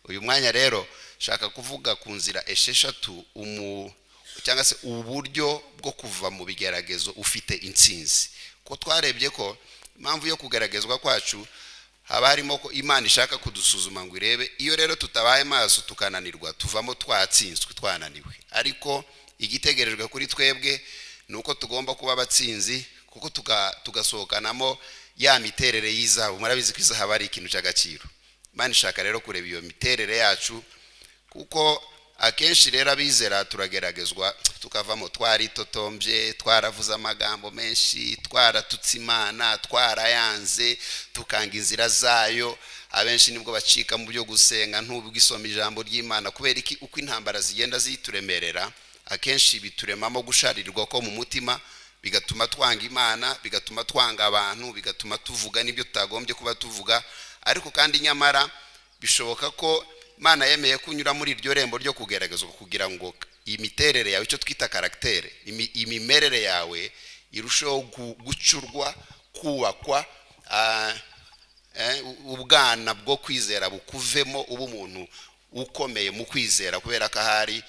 uyu mwanya rero shaka kuvuga ku nzira esheshatu cyangwa se uburyo bwo kuva mu bigeragezo ufite intsinzi. Ko twarebye ko impamvu yo kugeragezwa kwacu haba harimo ko Imana ishaka kudusuzuma ngo irebe, iyo rero tutabaye maso tukananirwa tuvamo twatsinzwe twananiwe. Ariko igitegerejwe kuri twebwe nuko tugomba kuba abatsinzi, kuko tugasohokanamo ya miterere y'izahabu. Murabizi ko izahabu ari ikintu cy'agaciro. Imana ishaka rero kureba iyo miterere yacu, kuko akenshi rero abizera turageragezwa tukavamo twaritotombye, twaravuze amagambo menshi, twaratutse Imana, twarayanze, tukanga inzira zayo. Abenshi nibwo bacika mu byo gusenga ntubwisoma ijambo ry'Imana, kubera iki uko intambara zigenda zituremerera akenshi bituremamo gusharirwa ko mu mutima, bigatuma twanga Imana, bigatuma twanga abantu, bigatuma tuvuga n'ibyo tutagombye kuba tuvuga. Ariko kandi nyamara bishoboka ko Imana yemeye kunyura muri iryo rembo ryo kugeragezwa kugira ngo imiterere yawe, icyo twita karaktere, imimerere yawe irusheho gucurwa, kubakwa, ubwana bwo kwizera bukuvemo, ubu umuntu ukomeye mu kwizera. Kubera ko ahari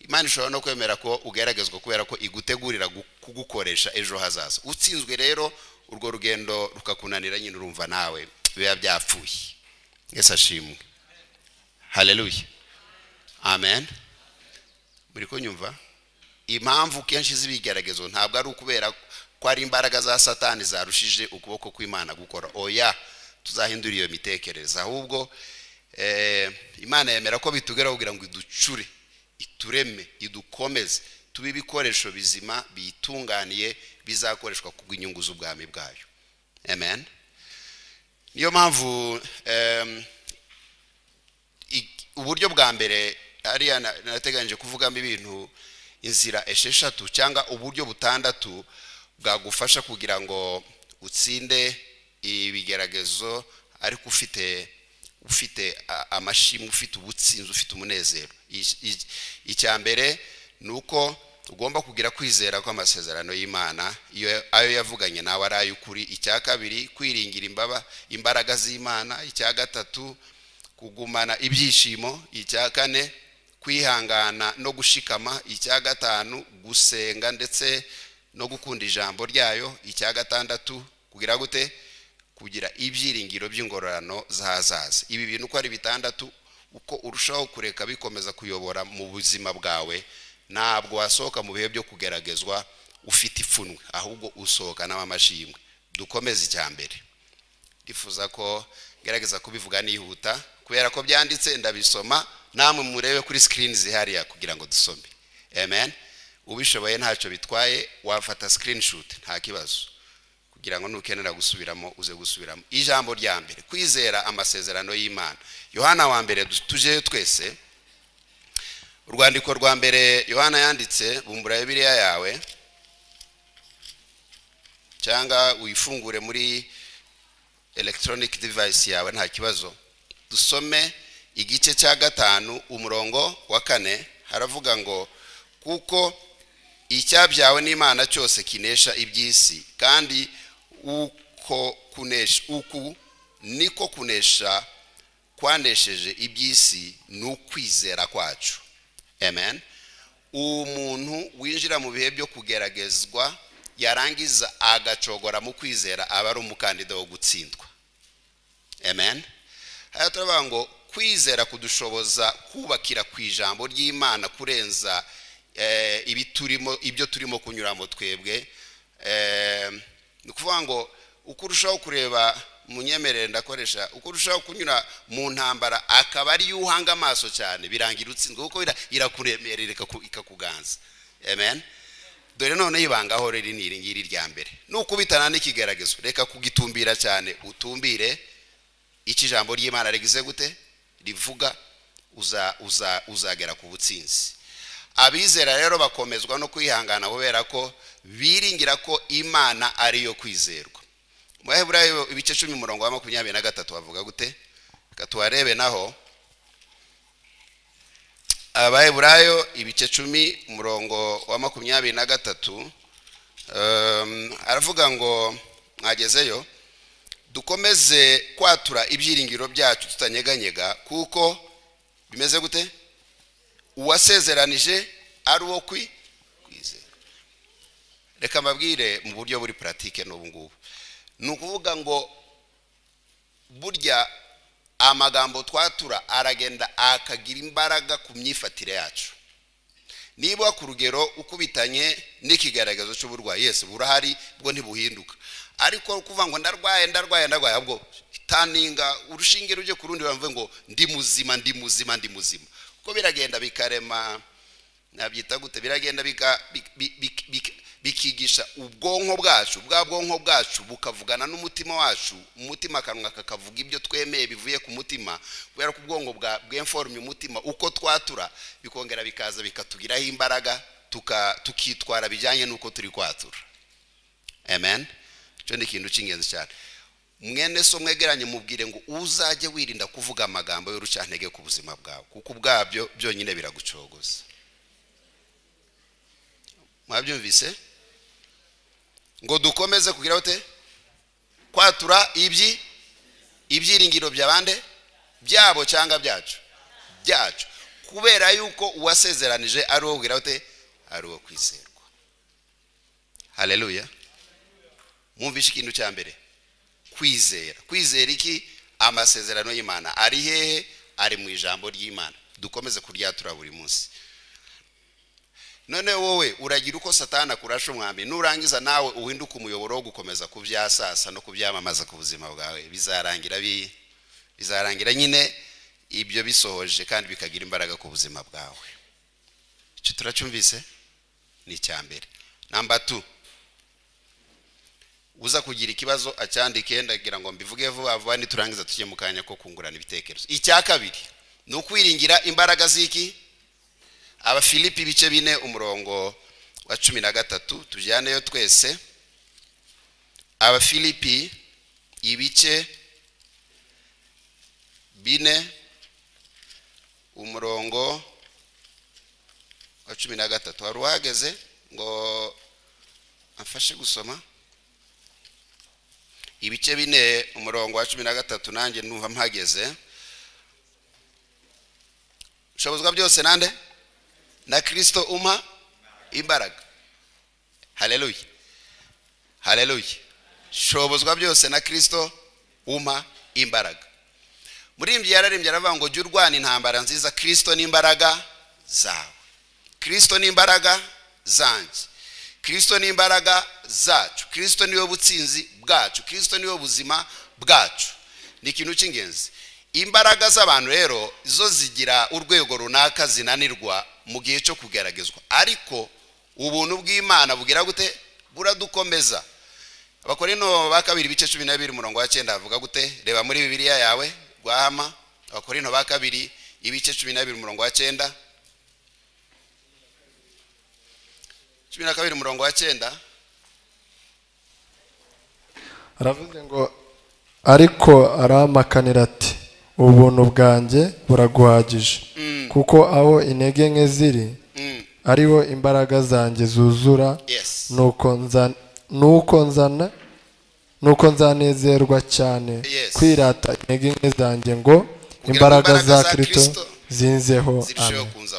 Imana ishobora no kwemera ko ugeragezwa kubera ko igutegurira kugukoresha ejo hazaza. Utsinzwe rero urwo rugendo rukakunanira, nyine urumva nawe biba byapfuye. Yesu ashimwe. Haleluya. Amen. Muri kunyumva? Impamvu kenshi z'ibigeragezo ntabwo ari ukubera ko ari imbaraga za Satani zarushije ukuboko kw'Imana gukora. Oya, tuzahindura iyo mitekerereze. Ahubwo Imana yemera ko bitugera kugira ngo iducure, itureme, idukomeze, tube ibikoresho bizima bitunganiye bizakoreshwa kubw'inyungu z'ubwami bwayo. Amen. Niyo mpamvu uburyo bwa mbere ari nateganyije kuvugamo ibintu inzira esheshatu cyangwa uburyo butandatu bwagufasha kugira ngo utsinde ibigeragezo ariko ufite amashimwe, ufite ubutsinzi, ufite umunezero. Icya mbere nuko ugomba kugira kwizera ko amasezerano y'Imana ayo yavuganye nawe ari ay'ukuri. Icya kabiri kwiringira imbaraga z'Imana. Icya gatatu kugumana ibyishimo. Icya kane kwihangana no gushikama. Icya gatanu gusenga ndetse no gukunda ijambo ryayo. Icya gatandatu kugira gute? Kugira ibyiringiro by'ingororano zahazaza. Ibi bintu uko ari bitandatu, uko urushaho kureka bikomeza kuyobora mu buzima bwawe, ntabwo wasohoka mu bihe byo kugeragezwa ufite ipfunwe, ahubwo usohoka n'amashimwe. Dukomeze icya mbere. Ndifuza ko gerageza kubivuga nihuta kubera ko byanditse ndabisoma, namwe murebe kuri screen zihariya kugira ngo dusome. Amen. Ubishoboye ntacyo bitwaye, wafata screenshot nta kibazo, kugira ngo nukenera gusubiramo uze gusubiramo. Ijambo rya mbere, kwizera amasezerano y'Imana. Yohana wa mbere tuje twese, urwandiko rwa mbere Yohana yanditse, bumbura Bibiliya yawe cyangwa uyifungure muri electronic device yawe nta kibazo. Dusome igice cya 5 umurongo wa 4. Haravuga ngo kuko icyabyawe n'Imana cyose kinesha iby'isi, kandi uku niko kunesha kwanesheje iby'isi n'ukwizera kwacu. Amen. Umuntu winjira mu bihe byo kugeragezwa yarangiza agacogora mu kwizera aba ari umukandida wo gutsindwa. Amen. Haya turavuga ngo kwizera kudushoboza kubakira ku ijambo ry'Imana kurenza ibyo turimo kunyuramo twebwe. Ni ukuvuga ngo uko urushaho kureba, munyemerere ndakoresha, uko urushaho kunyura mu ntambara akaba ari uhanga amaso cyane, birangira utsinzwe kuko irakuremerera ikakuganza. Amen. Dore none yibangaho rero ni ngiri rya mbere. Nukubitana n'ikigeragezo reka kugitumbira cyane, utumbire iki jambo ry'Imana rigize gute rivuga, uzagera ku butsinzi. Abizera rero bakomezwa no kwihangana kubera ko biringira ko Imana ari yo kwizerwa. Mu Baheburayo ibice 10 umurongo wa 23 bavuga gute? Katuwarebe naho. Abaheburayo ibice 10 umurongo wa 23 aravuga ngo mwagezeyo, dukomeze kwatura ibyiringiro byacu tutanyeganyega kuko bimeze gute? Uwasezeranije ari uwo kwizera. Reka mbabwire mu buryo buri pratique n'ubu ngubu. Nukuvuga ngo burya amagambo twatura aragenda akagira imbaraga ku myifatire yacu. Niba ku rugero ukubitanye n'ikigaragazo cy'uburwayi, Yesu burahari bwo ntibuhinduka, ariko kuvuga ngo ndarwaye ahubwo taninga urushinge ruje kurundi bamvuye ngo ndi muzima, uko biragenda bikarema nabyita gute, biragenda bikigisha ubwonko bwacu, bwa bwonko bwacu bukavugana n'umutima wacu, umutima kanwa kakavuga ibyo twemeye bivuye ku mutima, kubera ko ubwonko bw'informe umutima uko twatura bikongera bikaza bikatugiraho imbaraga tukitwara bijyanye n'uko turi kwatura. Amen. Cyo ni ikintu cy'ingenzi cyane. Mwene so mwegeranye mubwire ngo uzajye wirinda kuvuga amagambo y'urucantege ku buzima bwawe, kuko ubwabyo byonyine biragucogoza. Mwabyumvise? Ngo dukomeze kugira ute? Kwatura ibyiringiro by'abande byabo cyangwa byacu, kubera yuko uwasezeranije ari uwo kugira ute? Ari uwo kwizerwa. Haleluya. Mwumvishe ikintu cya mbere, kwizera iki? Amasezerano y'Imana ari hehe? Ari mu ijambo ry'Imana. Dukomeze kuryatura buri munsi. None wowe uragira uko Satani akurasha umwambi, nurangiza nawe uhinduka umuyoboro wo gukomeza kubyasasa no kubyamamaza ku buzima bwawe, bizarangira nyine ibyo bisohoje kandi bikagira imbaraga ku buzima bwawe. Icyo turacyumvise ni icyambere. Number 2, uza kugira ikibazo acyandike, ndagira ngo mbivuge vuba vuba niturangiza tujye mu kanya ko kungurana ibitekerezo. Icya kabiri ni ukwiringira imbaraga z'iki? Abafilipi ibice 4 umurongo wa 13, tujyaneyo twese. Abafilipi ibice 4 umurongo wa 13. Wari uhageze ngo afashe gusoma? Ibice 4 umurongo wa 13 nanjye numva mpageze. Ushobozwa byose nande? Na Kristo umpa imbaraga. Haleluya. Shobozwa byose na Kristo umpa imbaraga. Murimbyi yararimbye aravuga ngo jya urwana intambara nziza, Kristo n'imbaraga zawe, Kristo n'imbaraga zanjye, Kristo n'imbaraga zacu, Kristo niwe butsinzi bwacu, Kristo niwe buzima bwacu. Ni ikintu cy'ingenzi. Imbaraga z'abantu rero zo zigira urwego runaka zinanirwa mu gihe cyo kugeragezwa, ariko ubuntu bw'Imana bugira gute? Buradukomeza. Abakorinto ba 2 ibice 12 umurongo wa 9 avuga gute? Reba muri Bibiliya yawe Rwahama. Abakorinto ba 2 ibice 12 umurongo wa 9. 12 umurongo wa 9 aravuze ngo ariko aramakanira ati ubuntu bwanjye buraguhagije, kuko aho intege nke ziri ariho imbaraga zanjye zuzura. nuko nzanezerwa cyane kwirata intege nke zanjye ngo imbaraga za Kristo zinzeho.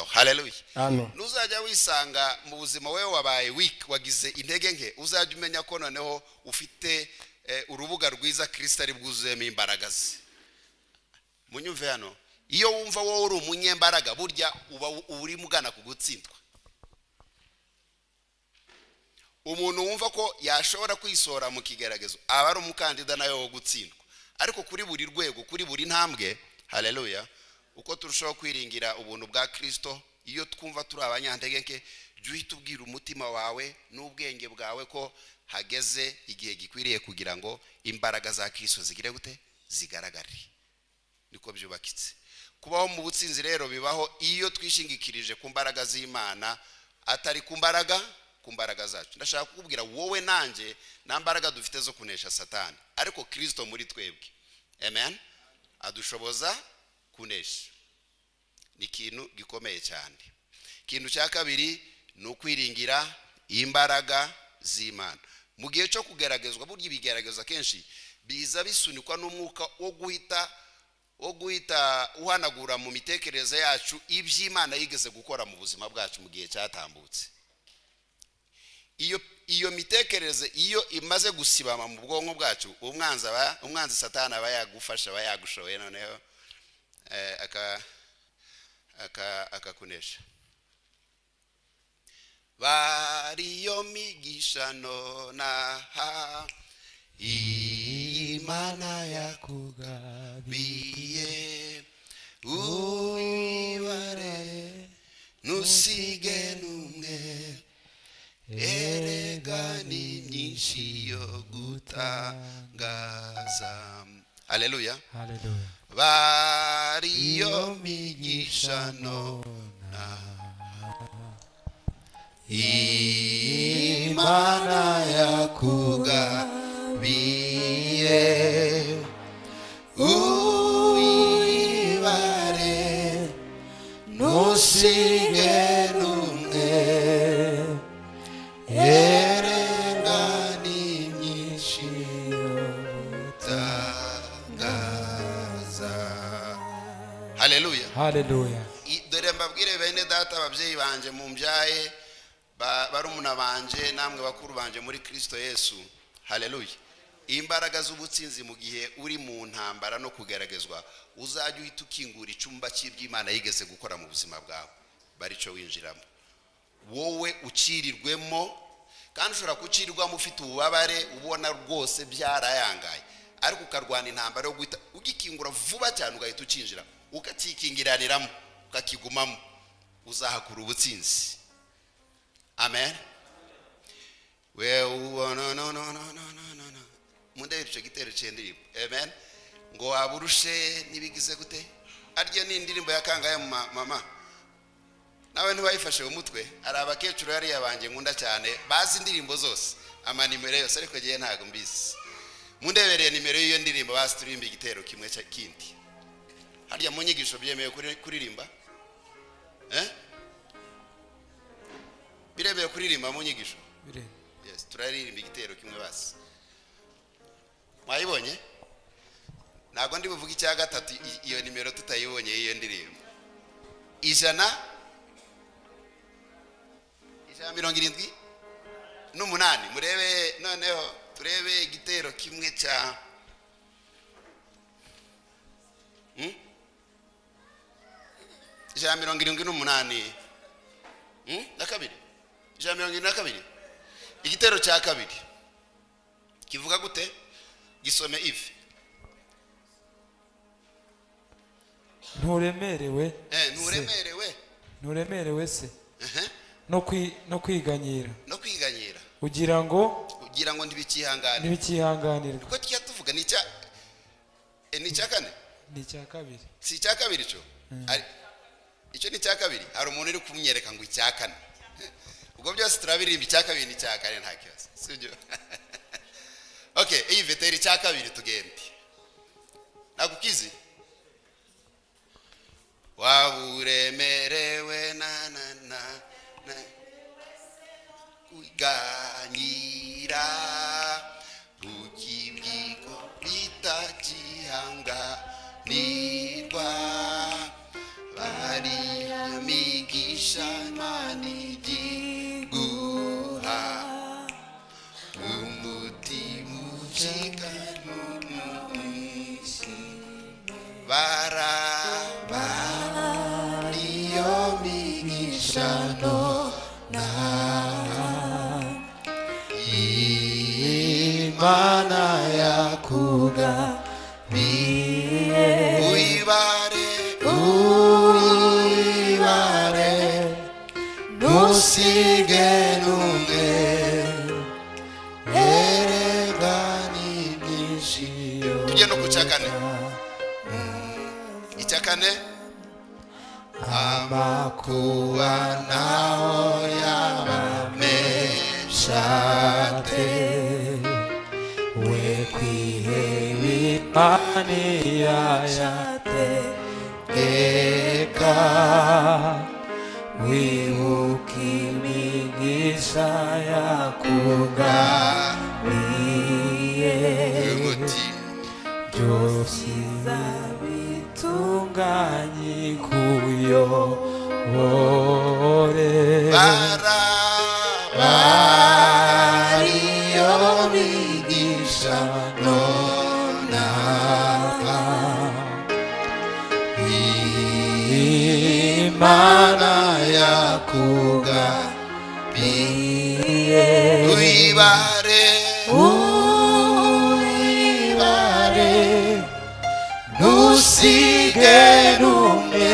Haleluya. Amen. Nuzajya wisanga mu buzima wewe wabaye weak, wagize intege nke, uzajya umenya ko noneho ufite urubuga rwiza Kristo ari bwuzuyemo imbaraga ze. Munyumve hano, iyo wumva wowe uri umunyembaraga burya uba uri mugana kugutsindwa. Umuntu wumva ko yashobora kwisora mu kigeragezo aba ari umukandida nawe wo gutsindwa. Ariko kuri buri rwego, kuri buri ntambwe, haleluya, uko turushaho kwiringira ubuntu bwa Kristo, iyo twumva turi abanyantegeke, jya uhita ubwira umutima wawe n'ubwenge bwawe ko hageze igihe gikwiriye kugira ngo imbaraga za Kristo zigire gute? Zigaragare. Niko byubakitse. Kubaho mu butsinzi rero bibaho iyo twishingikirije ku mbaraga z'Imana, atari ku mbaraga zacu. Ndashaka kukubwira wowe nanjye nta mbaraga dufite zo kunesha Satani, ariko Kristo muri twebwe, amen, adushoboza kunesha. Ni ikintu gikomeye cyane. Ikintu cya kabiri ni ukwiringira imbaraga z'Imana. Mu gihe cyo kugeragezwa, burya ibigerageza kenshi biza bisunikwa n'umwuka wo guhita wo guhita uhanagura mu mitekerereze yacu iby'Imana yigeze gukora mu buzima bwacu mu gihe cyatambutse. Iyo mitekerereze iyo imaze gusibama mu bwonko bwacu, umwanzi Satani aba yagufasha, aba yagushoboye, noneho akakunesha. Bariyo migisha nonaha Imana yakugabiye, uwibare nusige numwe, erega ni nyinshi yo gutangaza. Haleluya, haleluya. Bariyo migisha nonaha Imana yakugabiye, uwibare nusige numwe, erega ni nyinshi yo gutangaza. Haleluya, haleluya. Dore mbabwire bene data, ababyeyi banje mumbyaye, barumuna banje, namwe bakuru banje muri Kristo Yesu. Haleluya. Imbaraga z'ubutsinzi mu gihe uri mu ntambara no kugeragezwa, uzajya uhita ukingura icyumba cy'iby'Imana yigeze gukora mu buzima bwawe, barico winjiramo. Wowe ucirirwemo, kandi ushobora kucirirwamo ufite ububabare, ubona rwose byarayangaye, ariko ukarwana intambara yo guhita ugikingura vuba cyane, ugahita ucinjira ukakikingiraniramo, ukakigumamo, uzahakura ubutsinzi. Amen. No. Munde icyo gitero cy'indirimbo. Amen. Ngo aburushe nibigize gute? Aryo ni indirimbo ya kangaye mama. Nawe ntibayifashe mu mutwe. Ari abakecuru yari yabanje nkunda cyane, bazi indirimbo zose, ama nimero yose, ariko giye ntago mbizi. Mundebereye nimero y'iyo ndirimbo basiturimba igitero kimwe kindi. Harya mu nyigisho byemeye kuririmba? Birebeye kuririmba mu nyigisho? Yes, turaririmba igitero kimwe basi. Mwayibonye? Nago ndi buvuga icya gatatu iyo nimero tutayibonye iyo ndirimbo. 178 murebe noneho turebe igitero kimwe cya Ijana 178 na kabiri. Ijana 172 igitero cya kabiri kivuga gute? Gisome ifi. Nturemerewe. Nturemerewe se. No kwiganyira. No kwiganyira. Ugira ngo ntibikihanganira. Kuko tya tuvuga ni cya kane. Ni cya kabiri. Si cya kabiri cyo. Icyo ni cya kabiri. Hari umuntu uri kumyereka ngo icya kane. Ubwo byose turabirimba icya kabiri ni cya kane nta kibazo. Sibyo? Okay, iyi veteri cya kabiri tugende. Nagukizi? Waburemerewe na kuganyira ukibwiko bitakihanganirwa, bari migisha manigiguha umutima ucikana bariyo migisha Imana yakugabiye, uwibare nusige numwe, erega ni byinshi yo. Tujye no kucyakane. Icyakane amakuba naho yabameshate, we kwiheba Imana yayategeka, wibuka imigisha yakugabiye, byose tuyobore bariyo bigisha nonaha Imana yakugabiye wibare ntusige n'umwe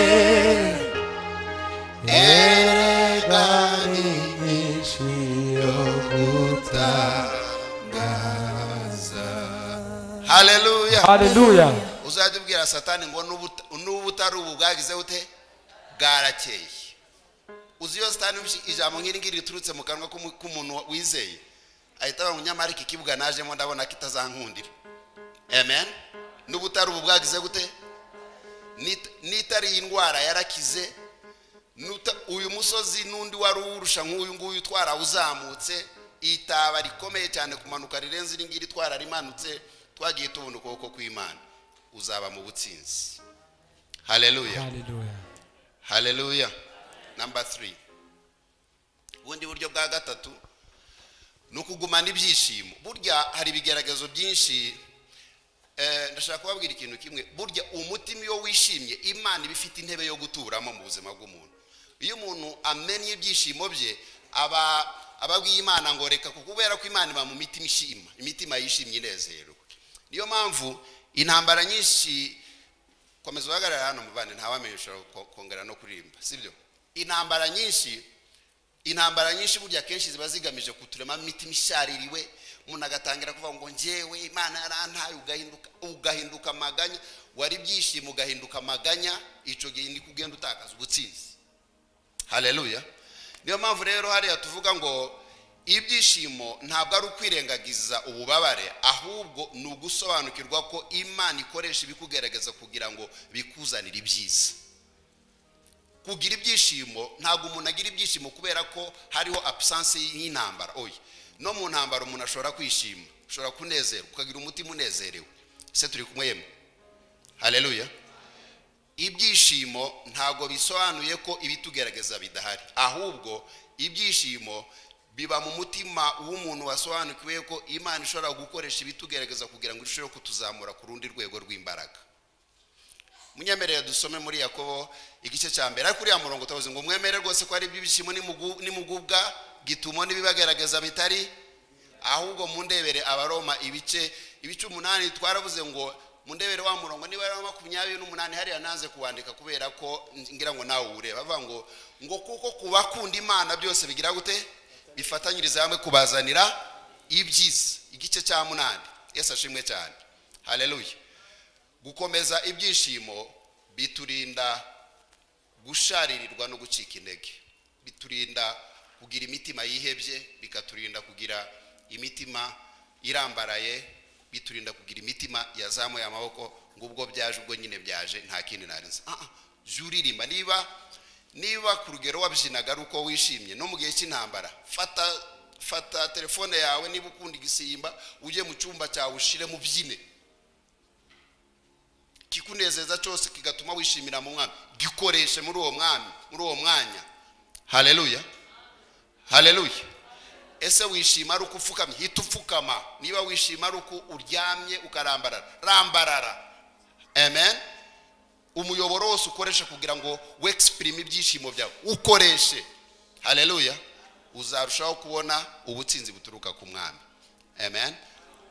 erega ni nyinshi yo gutangaza. haleluya haleluya. uzajya ubwira satani ngo n'ubu utari ubu bwagize ute bwarakeye. uzi iyo satani ijambo nk'iri ngiri riturutse mu kanwa k'umuntu wizeye ahita avuga ngo nyamara iki kibuga najemo ndabona kitazankundira. Amen. n'ubu utari ubu bwagize gute n'itari iyi ndwara yarakize uyu musozi n'undi wari uwurusha nk'uyu nguyu twarawuzamutse itaba rikomeye cyane kumanuka rirenze iri ngiri twararimanutse twagiye tubona ukuboko kw'Imana uzaba mu butsinzi. Haleluya. Haleluya. Haleluya. Number 3. Ubundi buryo bwa gatatu nukugumana ibyishimo. Burya hari bigeragezo byinshi. Ndashaka kubabwira ikintu kimwe. Burya umutima iyo wishimye Imana ibifite intebe yo guturamo mu buzima bw'umuntu. Iyo umuntu amenye ibyishimo bye ababwiye Imana ngo reka kukubera ko Imana iba mu mitima ishima, imitima yishimye inezerwa. Niyo mpamvu intambara nyinshi komeza uhagarara hano muvane ntawamenye ushobora kongera no kuririmba sibyo. Intambara nyinshi burya kenshi ziba zigamije kuturema imitima ishaririwe, umuntu agatangira kuvuga ngo njyewe Imana yarantaye ugahinduka amaganya, wari byishimo ugahinduka amaganya, ico gihe ni kugenda utakaza ubutsinzi. Haleluya. Niyo mpamvu rero hariya tuvuga ngo ibyishimo ntabwo ari ukwirengagiza ububabare, ahubwo ni ugusobanukirwa ko Imana ikoresha ibikugerageza kugira ngo bikuzanire ibyiza. Kugira ibyishimo ntabwo umuntu agira ibyishimo kubera ko hariho absence y'intambara. Oya, no mu ntambara umuntu ashobora kwishima, ashobora kunezerwa, ukagira umutima unezerewe. Se turi kumwe yemwe. Haleluya. Ibyishimo ntabwo bisobanuye ko ibitugerageza bidahari, ahubwo ibyishimo biba mu mutima w'umuntu wasobanukiwe ko Imana ishobora gukoresha ibitugerageza kugira ngo irusheho kutuzamura ku rundi rwego rw'imbaraga. Munyemerere dusome muri Yakobo igice cya mbere ariko uriya murongo utavuze ngo mwemere rwose ko ari ibyishimo nimugubwa gitumo nibibagerageza bitari, ahubwo mundebere Abaroma ibice 8 twaravuze ngo mundebere wa murongo niba ari 28 hariya nanze kuwandika kubera ko ngira ngo nawe ureba bavuga ngo kuko kubakunda Imana byose bigira gute bifatanyiriza hamwe kubazanira ibyiza. Igice cya 8. Yesu ashimwe cyane. Haleluya. Gukomeza ibyishimo biturinda gusharirirwa no gucika intege, biturinda kugira imitima yihebye, bikaturinda kugira imitima irambaraye, biturinda kugira imitima yazamuye amaboko ngubwo byaje ubwo nyine byaje nta kindi narinze. Juririmba niba ku rugero wabyinaga ari uko wishimye no mu gihe cy'intambara, fata telefone yawe niba ukunda igisimba ujye mu cyumba cyawe ushire mu byine, kikunezeza cyose kigatuma wishimira mu mwami, gikoreshe muri uwo mwanya. Haleluya. Haleluya. Ese wishima ari uko ufukamye, hita ufukama. Niba wishima ari uko uryamye ukarambarara. Amen. Umuyoboro wose ukoresha kugira ngo wexprime ibyishimo byawe ukoreshe. Haleluya. Uzarushaho kubona ubutsinzi buturuka ku mwami. Amen.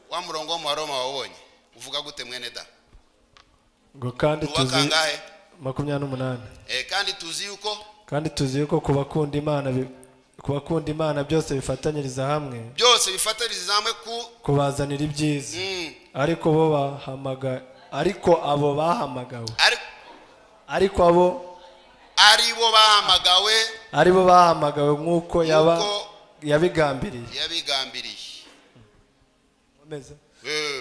Wa murongo mu Roma wabonye uvuga gute mwene da? Ngo kandi tuzi 28. Kandi tuzi yuko kubakunda Imana byose bifatanyiriza hamwe kubazanira ibyiza. Ariko abo bahamagawe nk'uko yabigambiriye.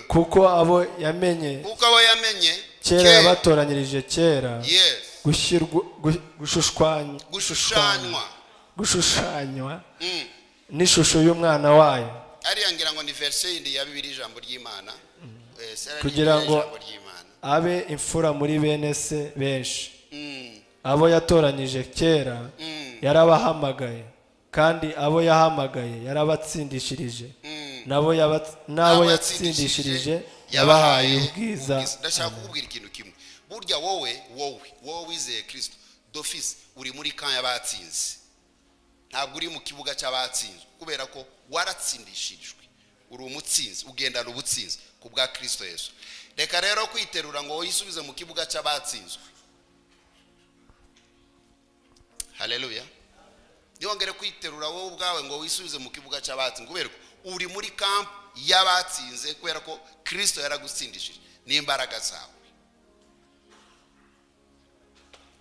Kuko abo yamenye kera yabatoranyirije kera gushushanywa n'ishusho y'umwana wayo, ariya ngira ngo ni verse yindi ya Bibiliya ijambo ry'Imana, kugira ngo abe imfura muri bene se benshi. abo yatoranyije kera yarabahamagaye, kandi abo yahamagaye yarabatsindishirije, n'abo yatsindishirije yabahaye ubwiza. Ndashaka kukubwira ikintu kimwe. Burya wowe wizeye Kristo d'office uri muri kan y'abatsinze, ntabwo uri mu kibuga cy'abatsinze, kubera ko waratsindishirijwe, uri umutsinzi, ugendana ubutsinzi ku bwa Kristo Yesu. Reka rero kwiterura ngo yisubize mu kibuga cy'abatsinzwe. Haleluya. Yongere kwiterura wowe ubwawe ngo wisubize mu kibuga cy'abatsinze, kubera ko uri muri camp y'abatsinze, kubera ko Kristo yaragutsindishije n'imbaraga zawe.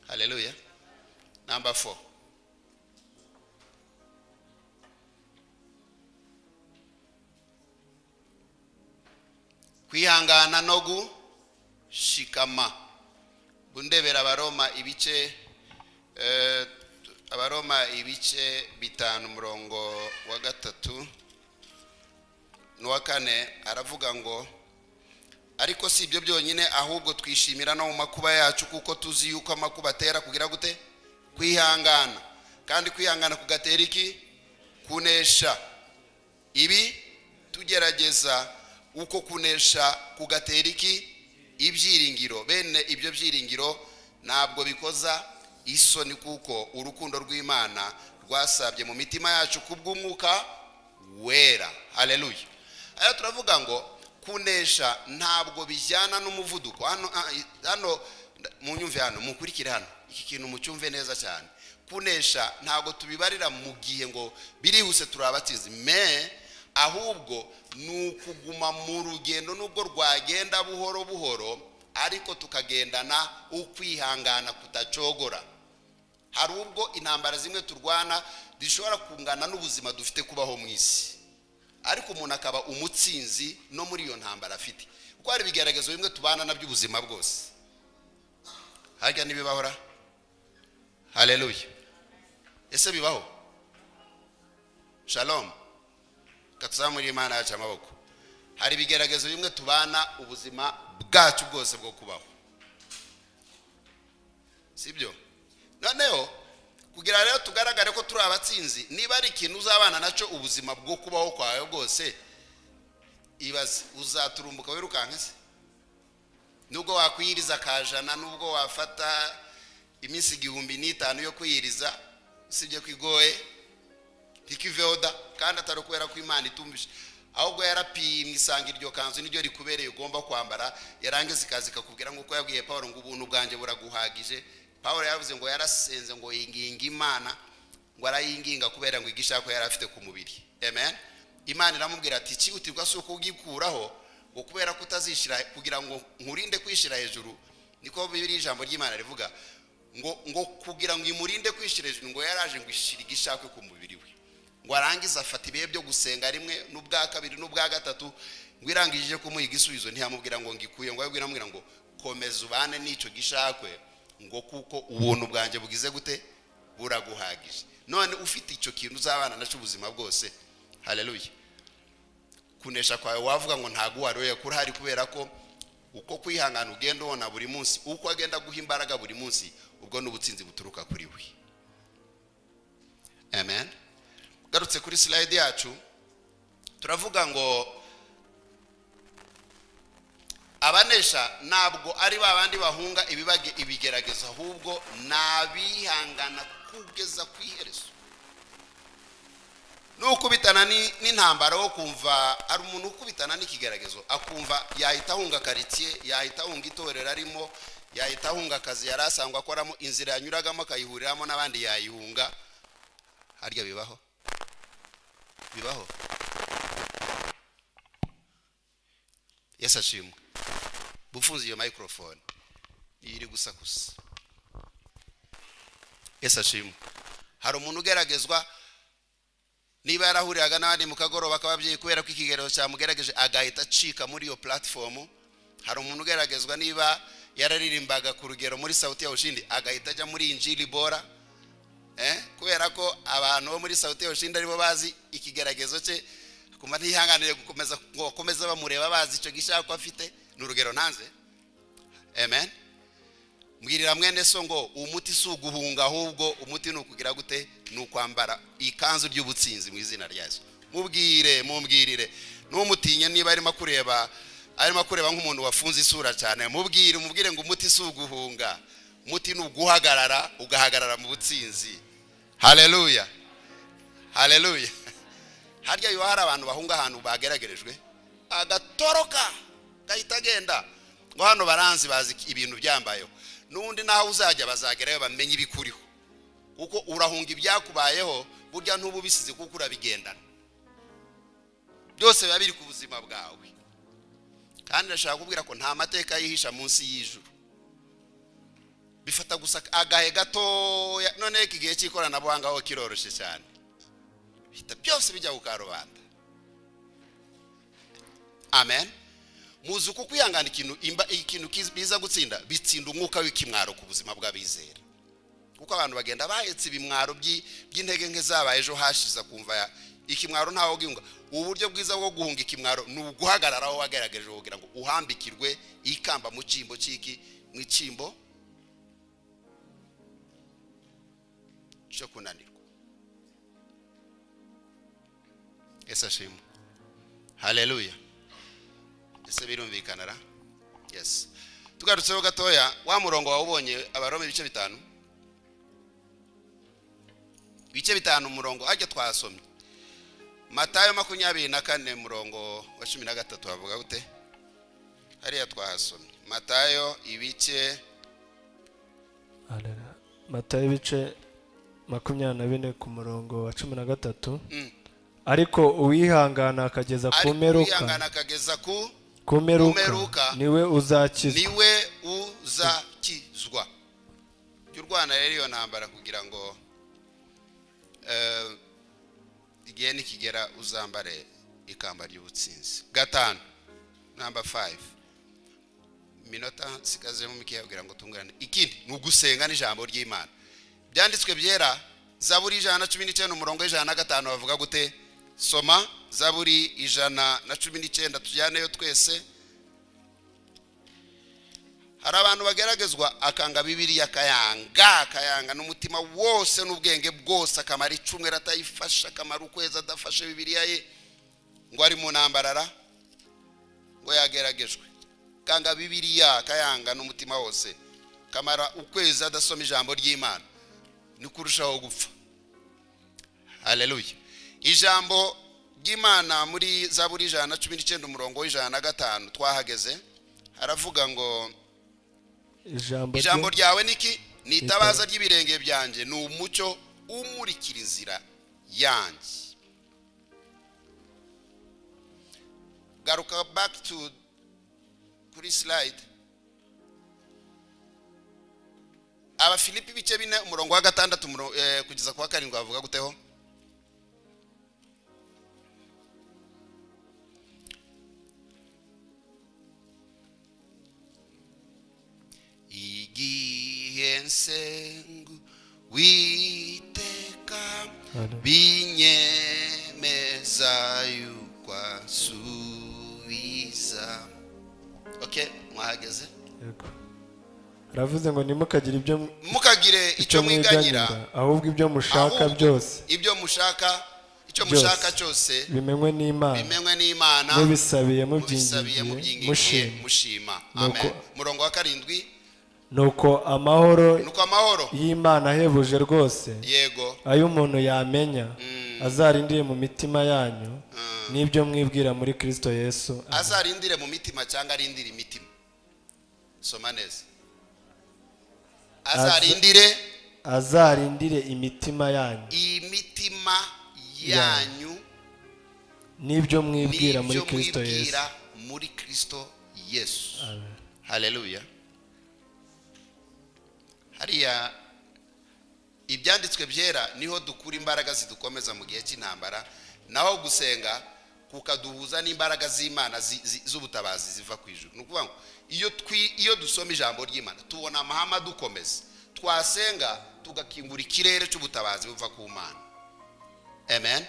Haleluya. Number 4. Kwihangana no gushikama. Bundebera Abaroma ibice 5 murongo wa 3 n'uwa 4 aravuga ngo ariko si ibyo byonyine, ahubwo twishimira no mu makuba yacu, kuko tuzi yuko amakuba atera kugira gute? Kwihangana. Kandi kwihangana kugatera iki? Kunesha. Ibi tugerageza uko kunesha kugatera iki? Ibyiringiro. Bene ibyo byiringiro ntabwo bikoza isoni, kuko urukundo rw'Imana rwasabye mu mitima yacu kubw'umwuka wera. Haleluya. Aya turavuga ngo kunesha ntabwo bijyana n'umuvuduko. Hano munyumve, hano mukurikire, hano iki kintu mucyumve neza cyane. Kunesha ntabwo tubibarira mu gihe ngo birihuse turabatsinze, ahubwo nukuguma mu rugendo, nubwo rwagenda buhoro buhoro, ariko tukagendana ukwihangana kutacogora. Hari ubwo intambara zimwe turwana zishobora kungana n'ubuzima dufite kubaho mu isi, ariko umuntu akaba umutsinzi no muri iyo ntambara afite, kuko hari bigeragezo bimwe tubana nabyo ubuzima bwose. Harya nibibahora? Haleluya. Ese bibaho? Shalom. Katuzamuri Imana yacu amaboko. Hari bigeragezo bimwe tubana ubuzima bwacu bwose bwo kubaho, sibyo? Noneho kugira rero tugaragare ko turi abatsinzi, niba ari ikintu uzabana nacyo ubuzima bwo kubaho kwawe bwose, ibaze uzaturumbuka wirukanka se? Nubwo wakwiyiriza kajana, nubwo wafata iminsi 1500 yo kwiyiriza, sibye kwigoye ntikiveoda, kandi atari kubera ko Imana itumbisha, ahubwo yarapimye isanga iryo kanzu niryo rikubereye ugomba kwambara, yarangiza ikazi kakubwira ngo uko yabwiye Paulo ngo ubuntu bwanjye buraguhagije. Paulo yavuze ngo yarasenze ngo yinginga Imana, ngo arayinginga kubera ngo igishaka yari afite ku mubiri. Amen. Imana iramubwira ati cyihutirwa si uko ugikuraho, ngo kubera ko utazishira, kugira ngo nkurinde kwishira hejuru. Niko Bibiliya ijambo ry'Imana rivuga ngo kugira ngo imurinde kwishira hejuru, ngo yaraje ngo ishira igishaka ku mubiri we, ngo arangiza afata ibihe byo gusenga rimwe n'ubwa kabiri n'ubwa gatatu, ngo irangije kumuha igisubizo ntiyamubwira ngo ngikuye, ngo yabwira ngo komeza ubane n'icyo gishakwe, ngo kuko ubuntu bwanjye bugize gute? Buraguhagije. None ufite icyo kintu uzabana nacyo ubuzima bwose. Haleluya. Kunesha kwawe wavuga ngo ntago waroye kuri hari, kubera ko uko kwihangana ugenda ubona buri munsi, uko agenda guha imbaraga buri munsi, ubwo n'ubutsinzi buturuka kuri we. Amen. Garutse kuri slide yacu, turavuga ngo abanesha ntabwo ari babandi bahunga ibigeragezo, ahubwo nabihangana kugeza kwiherezo. Nukubitana n'intambara wo kumva ari umuntu ukubitana n'ikigeragezo, akumva yahita ahunga quartier, yahita ahunga itorero arimo, yahita ahunga akazi yarasangwa akoramo, inzira yanyuragamo akayihuriramo n'abandi yayihunga. Harya bibaho? Bibaho? Yes ashimwe. Bufunze iyo microphone iri gusakusa. Yes ashimwe. Hari umuntu ugeragezwa, niba yarahuriraga n'abandi mu kagoroba akababyeyi kubera ko ikigerezo cyamugerageje agahita acika muri iyo platform. Hari umuntu ugeragezwa niba yararirimbaga ku rugero muri sauti ya ushindi agahita ajya muri injili bora, kubera ko abantu bo muri sauti ya ushindi aribo bazi ikigeragezo cye, kuma ntihanganire gukomeza bamureba bazi icyo gishaka afite. N'urugero nanze. Amen. mbwirira mwene so ngo umuti si uguhunga ahubwo umuti ni ukugira gute ni ukwambara ikanzu ry'ubutsinzi mu izina rya Yesu. Mumbwirire n'umutinye niba arimo kureba nk'umuntu wafunze isura cyane, mubwire ngo umuti si uguhunga, umuti ni uguhagarara, ugahagarara mu butsinzi. Haleluya. Harya yo hari abantu bahunga ahantu bageragerejwe agatoroka gahita agenda ngo hano baranzi bazi ibintu byambayeho, n'undi naho uzajya bazagerayo bamenye ibikuriho, kuko urahunga ibyakubayeho burya ntububisize kuko urabigendana, byose biba biri ku buzima bwawe. Kandi ndashaka kubwira ko nta mateka yihisha munsi y'ijuru, bifata gusa agahe gato. None iki gihe cy'ikoranabuhanga aho kiroroshye cyane, bita byose bijya kukarubanda. Amen. Muzi uko kwihangana ikintu biza gutsinda, bitsinda umwuka w'ikimwaro ku buzima bw'abizera, kuko abantu bagenda bahetse ibimwaro by'intege nke zabaye ejo hashize, kumva ikimwaro ntaho gihunga. Uburyo bwiza bwo guhunga ikimwaro ni uguhagararaho wagerageje kugira ngo uhambikirwe ikamba mu cyimbo cy'iki, mu cyimbo cyo kunanirwa. Yesu ashimwe. Haleluya. Ese birumvikana ra? Yes. Tugarutseho gatoya wa murongo wawubonye Abaroma ibice 5. Ibice 5 umurongo ajya twasomye. Matayo 24 murongo wa 13 bavuga gute? Hariya twasomye. Matayo ibice Matayo ibice 24 ku murongo wa 13. Ariko uwihangana akageza ku meruka niwe uzakizwa. Y'u Rwanda rero iyo ntambara kugira ngo igihe nikigera uzambare ikamba ry'ubutsinzi. 5 number 5 minota sikaze mu mikiya kugira ngo tungurane. Ikindi ni ugusenga n'ijambo ry'Imana. Byanditswe byera Zaburi 119 umurongo 105 bavuga gute? Soma Zaburi 119 tujyaneyo twese. Hari abantu bageragezwa akanga Bibiliya kayanga n'umutima wose n'ubwenge bwose, akamara icumwe ratayifasha, akamara ukwezi adafashe Bibiliya ye, ngo ari mu nambarara, ngo yageragejwe. Kanga Bibiliya kayanga n'umutima wose, kamara ukwezi adasoma ijambo ry'Imana, ni kurushaho gupfa. Haleluya. Ijambo ry'Imana muri Zaburi 119 umurongo 105 twahageze, haravuga ngo ijambo ryawe niki? Ni itabaza ry'ibirenge byanjye, ni umucyo umurikira inzira yanjye. Garuka back to kuri slide. Abafilipi bice 4 umurongo wa 6 kugeza kwa 7 bavuga guteho? Igihensengu witeka binyemeza yukwa subiza. Okay, mwahageze? Yego. Ravuze ngo nimukagire icyo mwiganyira, ahubwo ibyo mushaka byose, icyo mushaka cyose bimenywe n'Imana, mubisabiye mubyingingiye mushima. Amen. Murongo wa 7. Nuko amahoro y'Imana ahebuje rwose, yego, ayo umuntu yamenya, azarindire mu mitima yanyu n'ibyo mwibwira muri Kristo Yesu. Azarindire mu mitima cyangwa arindire imitima? Soma neza. Azarindire imitima yanyu n'ibyo mwibwira muri Kristo Yesu. Amen. Haleluya. Hariya ibyanditswe byera niho dukura imbaraga zidukomeza mu gihe cy'intambara, naho gusenga kukaduhuza n'imbaraga z'Imana z'ubutabazi ziva ku ijuru. Nukuvuga ngo iyo dusoma ijambo ry'Imana tubona amahama dukomeza, twasenga tugakingura ikirere cy'ubutabazi buva ku Mana. Amen.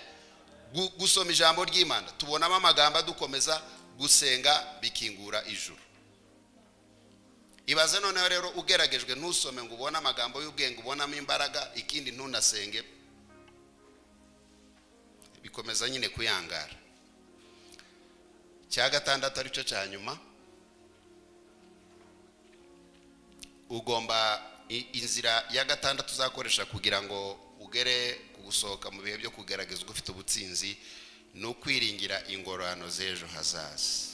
Gusoma ijambo ry'Imana tubonamo amagambo dukomeza, gusenga bikingura ijuru. ibaze noneho rero ugeragejwe ntusome ngo ubone amagambo y'ubwenge ubonamo imbaraga ikindi ntunasenge bikomeza nyine kuyangara. Cya gatandatu aricyo cya nyuma, ugomba inzira ya gatandatu uzakoresha kugira ngo ugere kugusohoka mu bihe byo kugeragezwa ufite ubutsinzi ni ukwiringira ingororano z'ejo hazaza.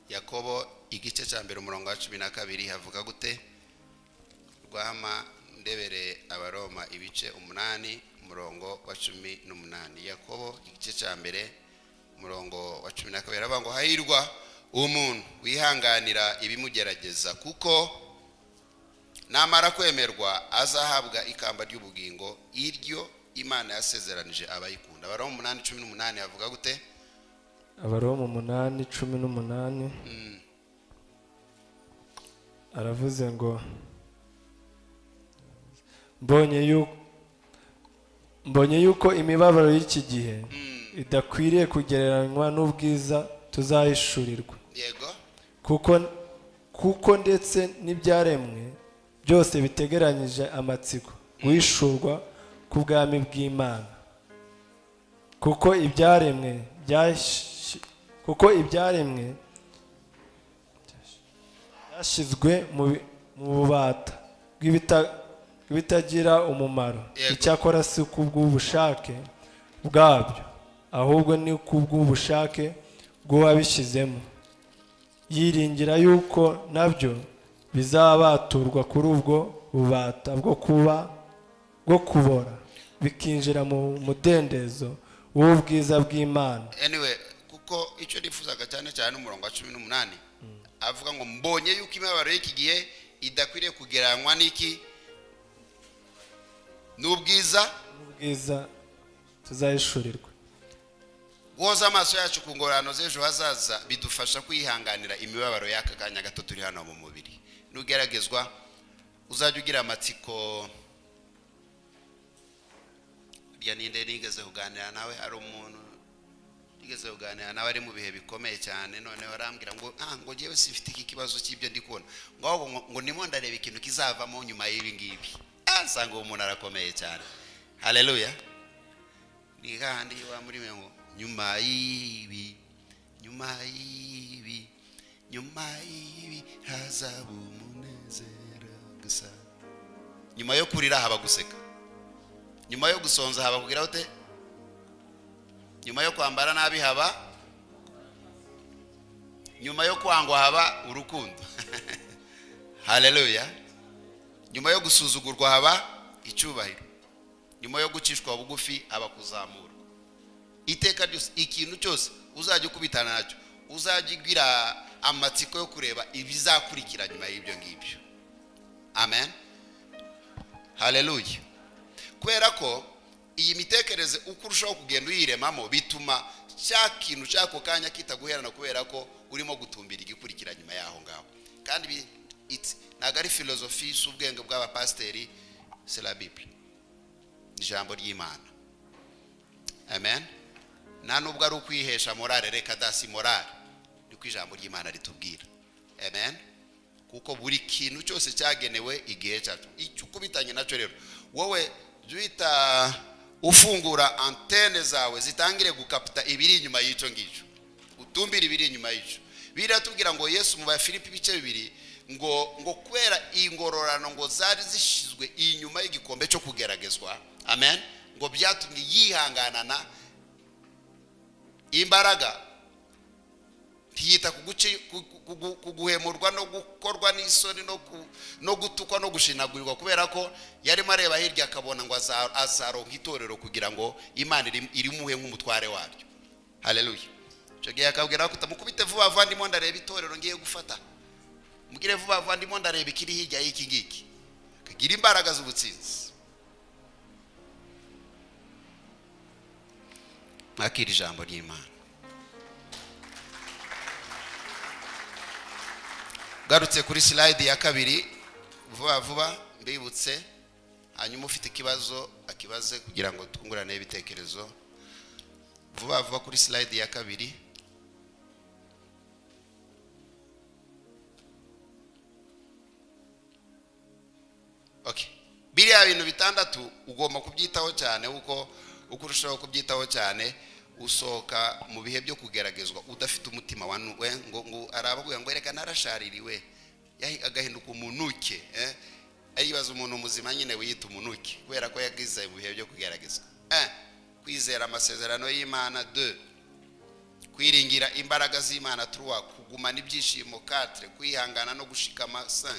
Yakobo igice cya mbere umurongo wa 12 havuga gute? Rwama ndebere Abaroma ibice 8 umurongo wa 18. Yakobo igice cya mbere umurongo wa 12 aravuga ngo hahirwa umuntu wihanganira ibimugerageza kuko namara kwemerwa azahabwa ikamba ry'ubugingo iryo Imana yasezeranije abayikunda. Abaroma 8:18 havuga gute? Abaroma 8:18 aravuze ngo mbonye yuko imibabaro y'iki gihe idakwiriye kugereranywa n'ubwiza tuzahishurirwa. Yego. kuko ndetse n'ibyaremwe byose bitegeranyije amatsiko guhishurwa ku bwami bw'Imana. kuko ibyaremwe byashyizwe mu bubata bw'ibitagira umumaro. Icyakora si kubw'ubushake bwabyo ahubwo ni kubw'ubushake bw'uwabishyizemo, yiringira yuko nabyo bizabaturwa kuri ubwo bubata bwo kubora bikinjira mu mudendezo w'ubwiza bw'Imana. Anyway, kuko icyo nifuzaga cyane cyane umurongo wa 18 avuga ngo mbonye yuko imibabaro y'iki gihe idakwiriye kugereranywa n'iki? N'ubwiza tuzahishurirwa. Guhoza amaso yacu ku ngororano z'ejo hazaza bidufasha kwihanganira imibabaro y'aka kanya gato turi hano mu mubiri. Nugeragezwa uzajya ugira amatsiko. Bya ninde nigeze kuganira nawe, ari umuntu nigeze kuganira nawe ari mu bihe bikomeye cyane, none warambwira ngo jewe sifite iki kibazo cy'ibyo ndikubona ngo nimo ndareba ikintu kizavamo nyuma y'ibi ngibi. Nsanga uwo muntu arakomeye cyane. Haleluya. Ni kandi wa muri mwe nyuma y'ibi hazaba umunezero gusa. Nyuma yo kurira haba guseka, nyuma yo gusonza haba kugira ute, nyuma yo kwambara nabi haba, nyuma yo kwangwa haba urukundo. Haleluya. Nyuma yo gusuzugurwa haba icyubahiro, nyuma yo gucishwa bugufi haba kuzamura. Iteka ryose ikintu cyose uzajya ukubitana nacyo uzagigira amatsiko yo kureba ibizakurikira nyuma y'ibyo ngibyo. Amen. Haleluya. Kubera ko iyi mitekerereze uko urushaho kugenda uyiremamo bituma cya kintu cyako kanya kitaguherana, kubera ko urimo gutumbira igikurikira nyuma yaho ngaho. Kandi ntabwo ari filozofi y'ubwenge bw'abapasiteri, c'est la Bible, ijambo ry'Imana. Amen. Nta nubwo ari ukwihesha morale, reka dasi morale niko ijambo ry'Imana ritubwira. Amen. Kuko buri kintu cyose cyagenewe igihe cyacu. Icyo ukubitanye nacyo rero wowe juita ufungura antene zawe zitangire gukapita ibiri inyuma y'icyo ngicyo, utumbira ibiri inyuma y'icyo. Biratubwira ngo Yesu mu Bafilipi ibice 2 ngo kwera ingororano ngo zari zishizwe inyuma y'igikombe cyo kugeragezwa. Amen. Ngo byatumye yihanganana imbaraga, ntiyita kuguhemurwa no gukorwa n'isoni no gutukwa no gushinagurirwa, kubera ko yarimo areba hirya akabona ngo azaronka itorero kugira ngo Imana irimuhe nk'umutware waryo. Haleluya. Cyo gihe akabwira ko utamukubite vuba vuba ndimo ndareba itorero ngiye gufata, mugire vuba vuba ndimo ndareba ikiri hirya y'iki ngiki, akagira imbaraga z'ubutsinzi. Akira ijambo ry'Imana. Garutse kuri slide ya 2 vuba vuba mbibutse, hanyuma ufite ikibazo akibaze kugira ngo twungurane ibitekerezo. Vuba vuba kuri slide ya 2. biriya bintu bitandatu ugomba kubyitaho cyane uko urushaho kubyitaho cyane usohoka mu bihe byo kugeragezwa udafite umutima wanuwe ngo arabaguye ngo ereka narashaririwe agahinduka umunuke ayibaza umuntu muzima nyine wiyita umunuke kubera ko yagize mu bihe byo kugeragezwa. Kwizera amasezerano y'Imana 2, kwiringira imbaraga z'Imana 3, kugumana ibyishimo 4, kwihangana no gushikama 5,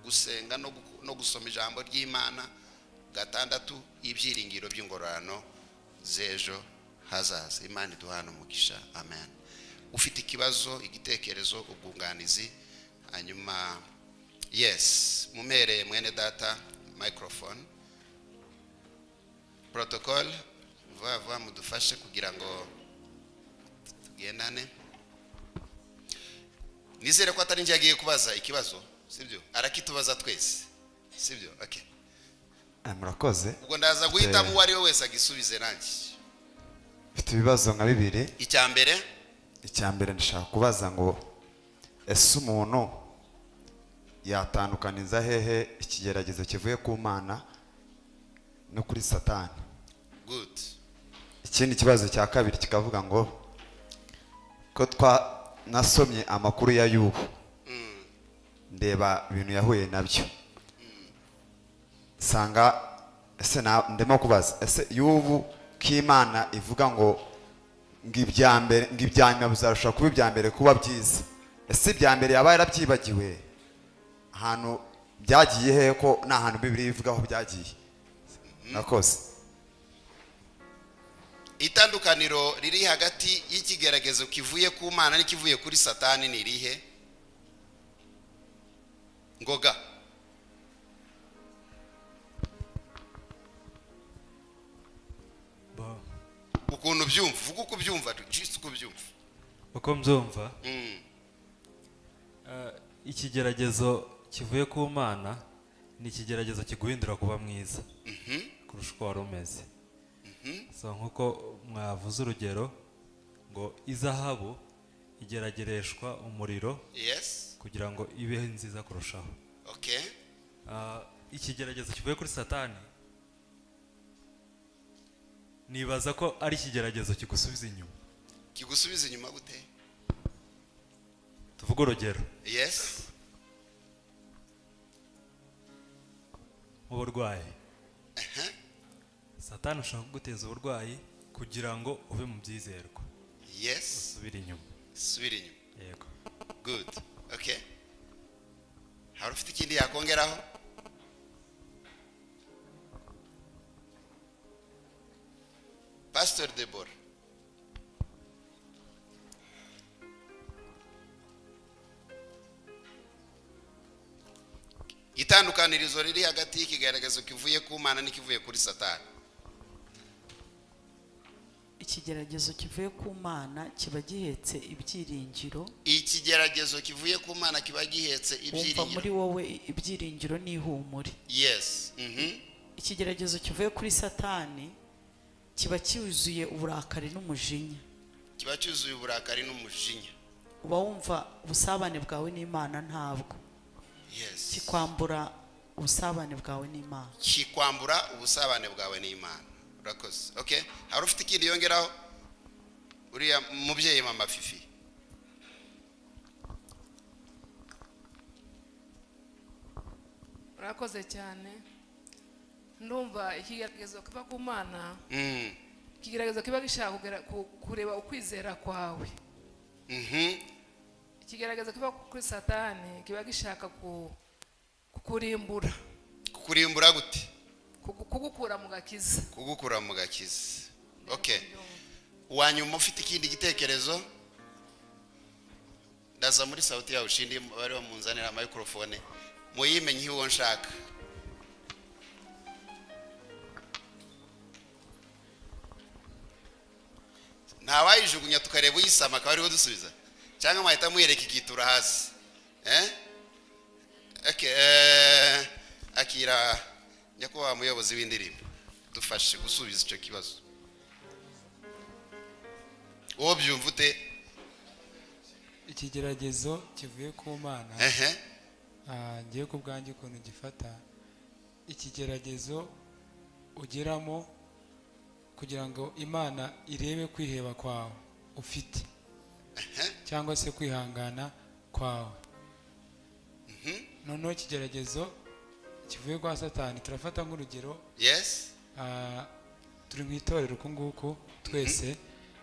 gusenga no gusoma ijambo ry'Imana 6, ibyiringiro by'ingororano z'ejo hazaza. Imana iduhana umugisha. Amen. Ufite ikibazo, igitekerezo, ubwunganizi, hanyuma yes mumereye mwene data microphone. Protocol vuba mudufashe kugira ngo tugendane. Nizere ko atari ngiye kubaza ikibazo, sibyo? Arakitubaza twese, sibyo? Okay. Murakoze. Ubwo ndaza guhitamo uwo ari we wese agisubize nanjye. Mfite ibibazo nka bibiri. Icyambere ndashaka kubaza ngo ese umuntu yatandukaniza hehe ikigeragezo kivuye ku Mana no kuri Satani? Good. Ikindi kibazo cya kabiri kikavuga ngo ko nasomye amakuru ya Yubu ndeba ibintu yahuye nabyo sanga ese ndemo kubaza ese Yubu k'Imana ivuga ngo ngibyanyuma bizarusha kuba ibyambere kuba byiza, ese ibyambere yaba yarabyibagiwe ahantu byagiye he ko nta hantu Bibiliya ivuga aho byagiye? Nakoze. Itandukaniro riri hagati y'ikigeragezo kivuye ku Mana n'ikivuye kuri Satani ni irihe? Ngoga. Ukuntu byumva, vuga uko byumva, just uko byumva. Uko mbyumva? Ikigeragezo kivuye ku Mana ni ikigeragezo kiguhindura kuba mwiza kurusha uko wari umeze. So nkuko mwavuze urugero ngo izahabu igeragereshwa umuriro kugira ngo ibe nziza kurushaho. Okay. Ikigeragezo kivuye kuri Satani nibaza ko ari ikigeragezo kigusubiza inyuma. Kigusubiza inyuma gute? Tuvuga urugero. Yes. Uburwayi. Satani ushaka kuguteza uburwayi kugira ngo ube mu byizerwa. Yes. Subira inyuma. Subira inyuma. Yego. Good. Okay. Hari ufite ikindi yakongeraho? Pastor Deborah. Itandukanirizo riri hagati y'ikigaragazo kivuye ku Mana n'ikivuye kuri Satani. Ikigeragezo kivuye ku Mana kiba gihetse ibyiringiro. Ikigeragezo kivuye ku Mana kiba gihetse ibyiringiro. Umva muri wowe ibyiringiro n'ihumure. Yes. Ikigeragezo kivuye kuri Satani kiba cyuzuye uburakari n'umujinya. Kiba cyuzuye uburakari n'umujinya. Uba wumva ubusabane bwawe n'Imana ntabwo. Yes. Kikwambura ubusabane bwawe n'Imana. Kikwambura ubusabane bwawe n'Imana. Urakoze. Okay. Hari ufite ikindi yongeraho? Uriya mubyeyi mama Fifi. Urakoze cyane. Ndumva ikigeragezo kiva ku Mana. Ikigeragezo kiba gishaka kureba ukwizera kwawe. Ikigeragezo kiva kuri Satani kiba gishaka kukurimbura. Kukurimbura gute? Kugukura mu gakiza. Kugukura mu gakiza. Okay. Wanyuma ufite ikindi gitekerezo? Ndaza muri sauti ya ushindi bari bamunzanira microphone. Muyimenye hiwo nshaka. Ntawayijugunya tukareba uyisama akaba ariho dusubiza. Cyangwa mahita muyereka ikitura hasi. Okay. Akira nyakubahwa muyobozi w'indirimbo dufashe gusubiza icyo kibazo. Uwo byumva ute? Ikigeragezo kivuye ku Mana ngiye ku bwanjye ukuntu gifata ikigeragezo ugeramo kugira ngo Imana irebe kwiheba kwawe ufite cyangwa se kwihangana kwawe. Noneho ikigeragezo kivuye kwa Satani turafata nk'urugero. Yes. Turi mu itorero uku nguku twese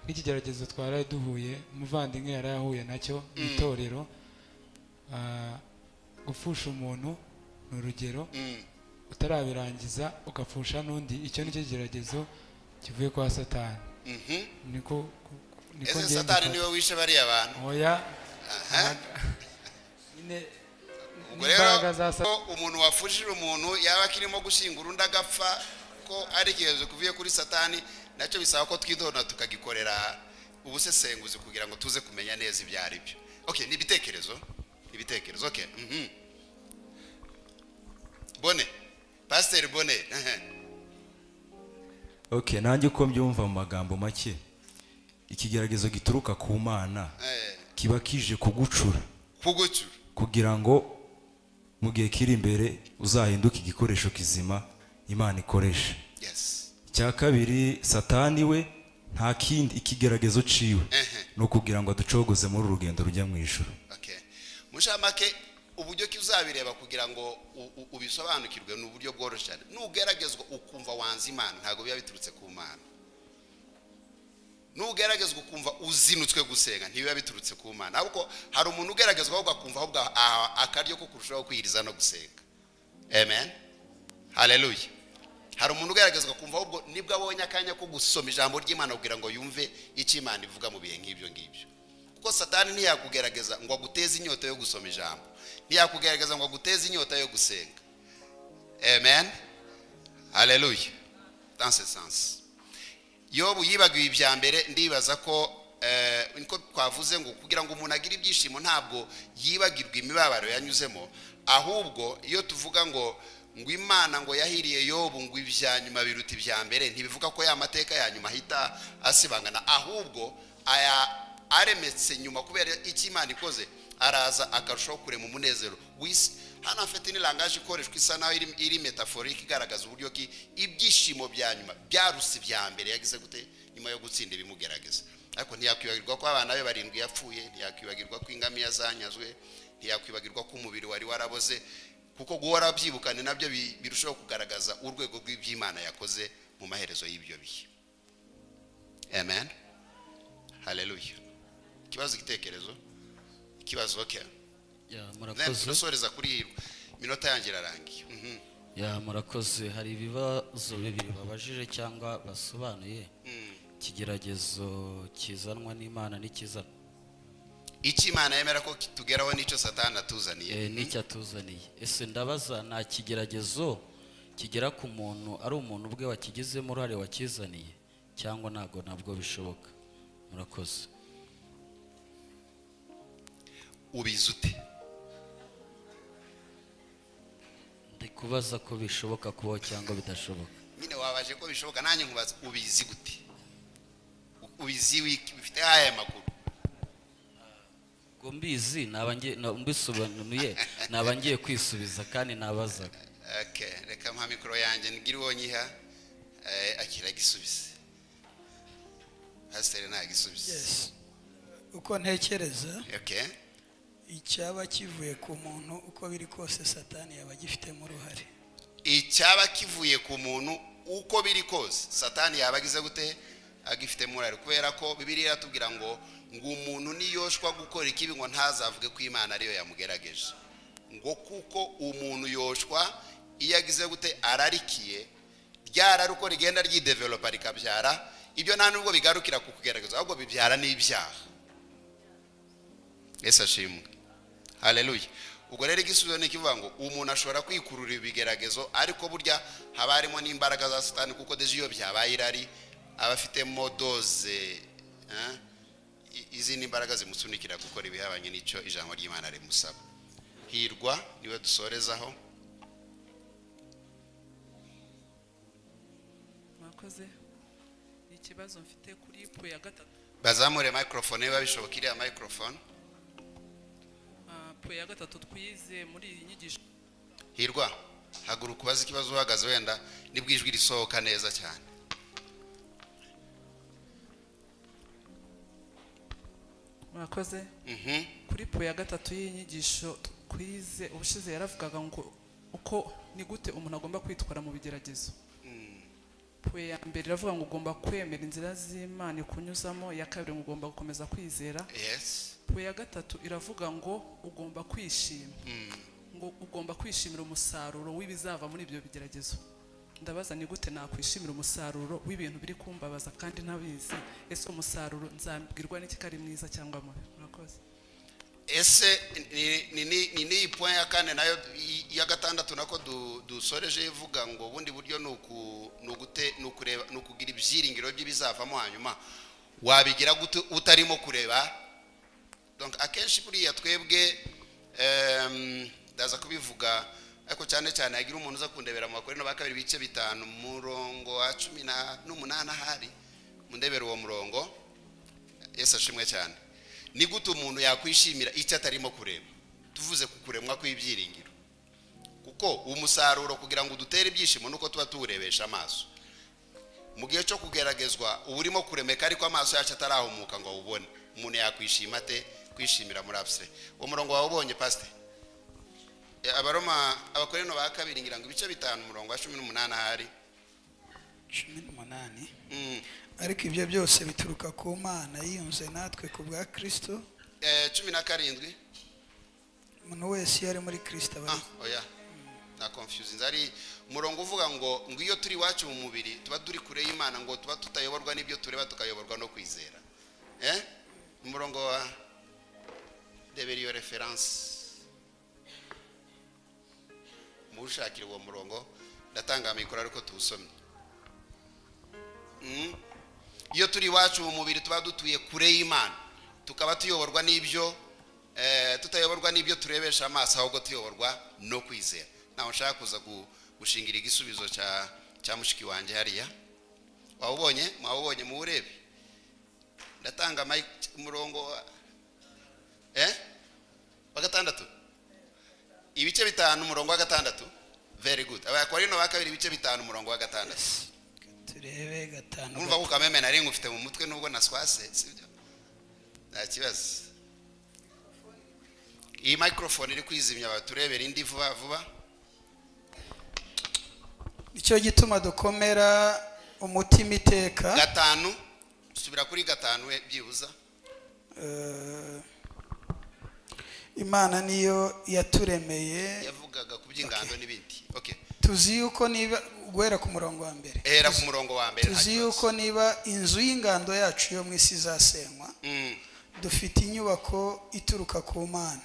n'ikigeragezo twaraye duhuye, umuvandimwe yarahuye nacyo mu itorero. Gupfusha umuntu ni urugero, utarabirangiza ugapfusha n'undi, icyo nicyo kigeragezo kivuye kwa Satani. Niko ese Satani niwe wishe bari abantu? Oya. Umuntu wafushije umuntu yaba akirimo gushingura undi agapfa, ko ari ikibazo kuvuye kuri Satani, nacyo bisaba ko twidona tukagikorera ubusesenguzi kugira ngo tuze kumenya neza ibyo ari byo. Okay, ni ibitekerezo. Okay. Bone, Pastor Bone. Okay, nanjye uko mbyumva mu magambo make, ikigeragezo gituruka ku Mana kiba kije kugucura kugira ngo mu gihe kiri imbere uzahinduke igikoresho kizima Imana ikoresha. Yes. Cya kabiri, Satani we nta kindi ikigeragezo ciwe no kugira ngo aducogoze muri urugendo rujya mu ijuru. Okay. Mushamake uburyo kizabireba kugira ngo ubisobanukirwe n'uburyo bworoshye. Nugeragezwa ukumva wanze Imana ntago biba biturutse ku Mana. Nugeragezwa ukumva uzinutswe gusenga ntibiba biturutse ku Mana. Ahubwo hari umuntu ugeragezwa ahubwo akumva ahubwo akaryo ko kurushaho kwiriza no gusenga. Amen. Hallelujah. Hari umuntu ugeragezwa kumva ahubwo nibwo abonye akanya ko gusoma ijambo ry'Imana kugira ngo yumve icyo Imana ivuga mu bihe nk'ibyo ngibyo. Kuko Satani ntiyakugerageza ngo aguteze inyota yo gusoma ijambo, ntiyakugerageza ngo aguteze inyota yo gusenga. Amen. Hallelujah. Dans ce sens, Yobu yibagiwe ibya mbere. Ndibaza ko niko twavuze ngo kugira ngo umuntu agire ibyishimo ntabwo yibagirwa imibabaro yanyuzemo, ahubwo iyo tuvuga ngo Imana ngo yahiriye Yobu ngo ibya nyuma biruta ibya mbere, ntibivuga ko ya mateka ya nyuma ahita asibangana, ahubwo aremetse nyuma kubera icyo Imana ikoze araza akarushaho kurema umunezero w'isi. Hano afite ni langaje ikoreshwa isa naho iri metaphorique igaragaza uburyo ki ibyishimo bya nyuma byaruse ibya mbere yagize gute nyuma yo gutsinda ibimugerageza. Ariko ntiyakwibagirwa ko abana be barindwi yapfuye, ntiyakwibagirwa ko ingamiya zanyazwe, ntiyakwibagirwa ko umubiri wari waraboze, kuko guhora byibukane nabyo birushaho kugaragaza urwego rw'iby'Imana yakoze mu maherezo y'ibyo bihe. Amen. Hallelujah. Kibazo gitekerezo? Kibazo. Okay. Murakoze. Dusoreza kuri minota yanjye irarangiye. Murakoze. Hari ibibazo bibiri babajije cyangwa basobanuye. Ikigeragezo kizanwa n'Imana n'ikizana. Iki Imana yemera ko tugeraho n'icyo Satani atuzaniye. N'icyo atuzaniye. Ese ndabaza nta kigeragezo kigera ku muntu ari umuntu ubwe wakigizemo uruhare wakizaniye cyangwa ntabwo bishoboka? Murakoze. Ubizi ute? Ndi kubaza ko bishoboka kubaho cyangwa bidashoboka. Nyine wabaje ko bishoboka, nanjye nkubaza ubizi gute? Ubizi bifite aya makuru? Ngo mbizi mbisobanuye nabangiye kwisubiza kandi nabazaga. Okay, reka mpa mikoro yanjye ngiri wonyiha akira gisubize. Pastor na gisubize. Yes. Uko ntekereza. Okay. Icyaba kivuye ku muntu uko biri kose Satani yaba gifitemo uruhare. Icyaba kivuye ku muntu uko biri kose Satani yaba agize gute agifitemo uruhare, kubera ko Bibiliya iratubwira ngo umuntu niyoshwa gukora ikibi ngo ntazavuge ko Imana ariyo yamugerageje, ngo kuko umuntu yoshwa iyo agize gute ararikiye ryara ruko rigenda ryidevelopa rikabyara ibyo nta nubwo bigarukira ku kugerageza, ahubwo bibyara n'ibyaha. Yesu ashimwe. Hallelujah. Ubwo rero igisubizo ni kivuga ngo umuntu ashobora kwikurura ibigeragezo, ariko burya haba harimo n'imbaraga za Satani, kuko deje iyo byabaye irari abafitemo doze izindi imbaraga zimusunikira gukora ibihabanye n'icyo ijambo ry'Imana rimusaba. Hirwa niwe dusorezaho. Mwakoze. Ikibazo mfite kuri po ya gatatu. Bazamure microphone niba bishoboka, iriya microphone. Po ya gatatu twize muri iyi nyigisho. Hirwa haguruka ubaze ikibazo uhagaze wenda nibwo ijwi risohoka neza cyane. murakoze. Kuri po ya gatatu y'inyigisho twize ubushize yaravugaga ngo uko ni gute umuntu agomba kwitwara mu bigeragezo. Po ya mbere iravuga ngo ugomba kwemera inzira z'Imana kunyuzamo, ya kabiri ngo ugomba gukomeza kwizera. Yes. Po ya gatatu iravuga ngo ugomba kwishima, ngo ugomba kwishimira umusaruro w'ibizava muri ibyo bigeragezo. Ndabaza ni gute nakwishimira umusaruro w'ibintu biri kumbabaza kandi ntabizi? Ese umusaruro nzabwirwa n'iki kari mwiza cyangwa mubi? Murakoze. Ese ni point ya kane nayo ya gatandatu nako dusoreje ivuga ngo ubundi buryo nukugira ibyiringiro by'ibizavamo hanyuma wabigira gute utarimo kureba. Donc akenshi buriya twebwe ndaza kubivuga ariko cyane cyane yagira umuntu uza kundebera mu Bakorino ba kabiri bice 5 murongo wa 18 hari mundebera uwo murongo. Yesu ashimwe cyane. Ni gute umuntu yakwishimira icyo atarimo kureba? Tuvuze kukuremwa kw'ibyiringiro, kuko umusaruro kugira ngo dutere ibyishimo nuko tuba tuwurebesha amaso. Mu gihe cyo kugeragezwa uburimo kuremeka ariko amaso yacu atarahumuka ngo ubone, umuntu yakwishima ate? Kwishimira muri abse. Uwo murongo wawubonye pastor? Abaroma Abakorino ba kabiri ngira ngo ibice 5 murongo wa 18 hari 18. Ariko ibyo byose bituruka ku Mana yiyunze natwe ku bwa Kristo. 17. Umuntu wese yari muri Kristo abari. Oya. Na confusing ari murongo uvuga ngo iyo turi wacu mu mubiri tuba turi kure y'Imana, ngo tuba tutayoborwa n'ibyo tureba tukayoborwa no kwizera. Umurongo wa deberiyo reference mushakira uwo murongo ndatanga mikoro ariko tuwusomye. Iyo turi wacu mu mubiri tuba dutuye kure y'Imana, tukaba tuyoborwa n'ibyo tutayoborwa n'ibyo turebesha amaso, ahubwo tuyoborwa no kwizera. Naho nshaka kuza gushingira igisubizo cya mushiki wanjye hariya. Wawubonye? Mwawubonye mu urebe? Ndatanga umurongo wa gatandatu. Ibice 5 umurongo wa gatandatu. Very good. Abakorino ba kabiri ibice 5 umurongo wa gatandatu. Turebe 5. Numva ko kameme nari ngufite mu mutwe nubwo naswase, sibyo? Nta kibazo. Iyi microphone iri kwizimya abaturebera indi vuba vuba. Nicyo gituma dukomera umutima iteka. 5 subira kuri 5 byibuza. Imana niyo yaturemeye. Yavugaga ku by'ingando n'ibindi. Okay. Tuzi yuko niba guhera ku murongo wa mbere. Era ku murongo wa mbere. Tuzi yuko niba inzu y'ingando yacu yo mu isi izasenywa, dufite inyubako ituruka ku Mana.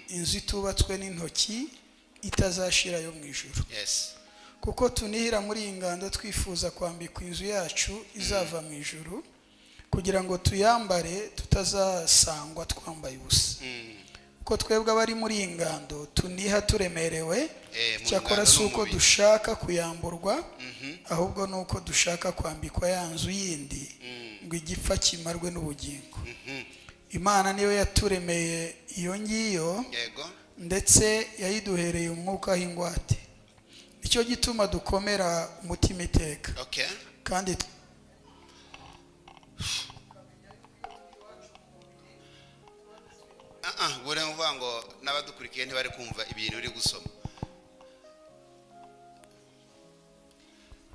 Inzu itubatswe n'intoki itazashira yo mu ijuru. Yes. Kuko tunihira muri iyi ngando twifuza kwambikwa inzu yacu izava mu ijuru, kugira ngo tuyambare tutazasangwa twambaye ubusa. Ko twebwe abari muri iyi ngando tuniha turemerewe, cyakora si uko dushaka kuyamburwa, ahubwo nuko dushaka kwambikwa ya nzu yindi ngo igipfa kimarwe n'ubugingo. Imana niyo yaturemeye iyo ngiyo, ndetse yayiduhereye umwuka w'ingwate. Nicyo gituma dukomera umutima iteka. Kandi bure mvuga ngo n'abadukurikiye ntibari kumva ibintu uri gusoma.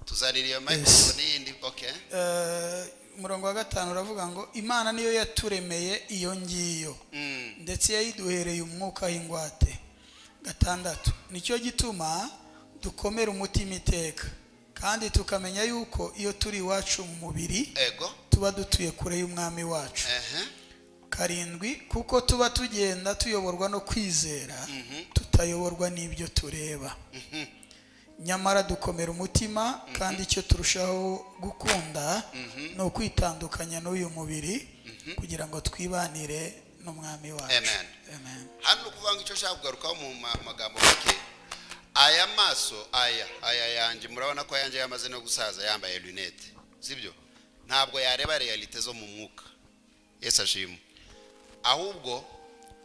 Tuzaniriye microphone yindi. Okay. Umurongo wa 5 uravuga ngo Imana niyo yaturemeye iyo ngiyo, ndetse yayiduhereye umwuka w'ingwate. 6. Nicyo gituma dukomera umutima iteka, kandi tukamenya yuko iyo turi iwacu mu mubiri tuba dutuye kure y'umwami wacu. 7. Kuko tuba tugenda tuyoborwa no kwizera, tutayoborwa n'ibyo tureba. Nyamara dukomera umutima, kandi icyo turushaho gukunda no kwitandukanya n'uyu mubiri, kugira ngo twibanire n'umwami wacu. Amen. Hano kuvanga icyo shaka kugarukaho mu magambo make. Aya maso aya yanjye murabona ko yanjye yamaze no gusaza yambaye lunette, sibyo? Ntabwo yareba realite zo mu mwuka. Yesu ashimwe. Ahubwo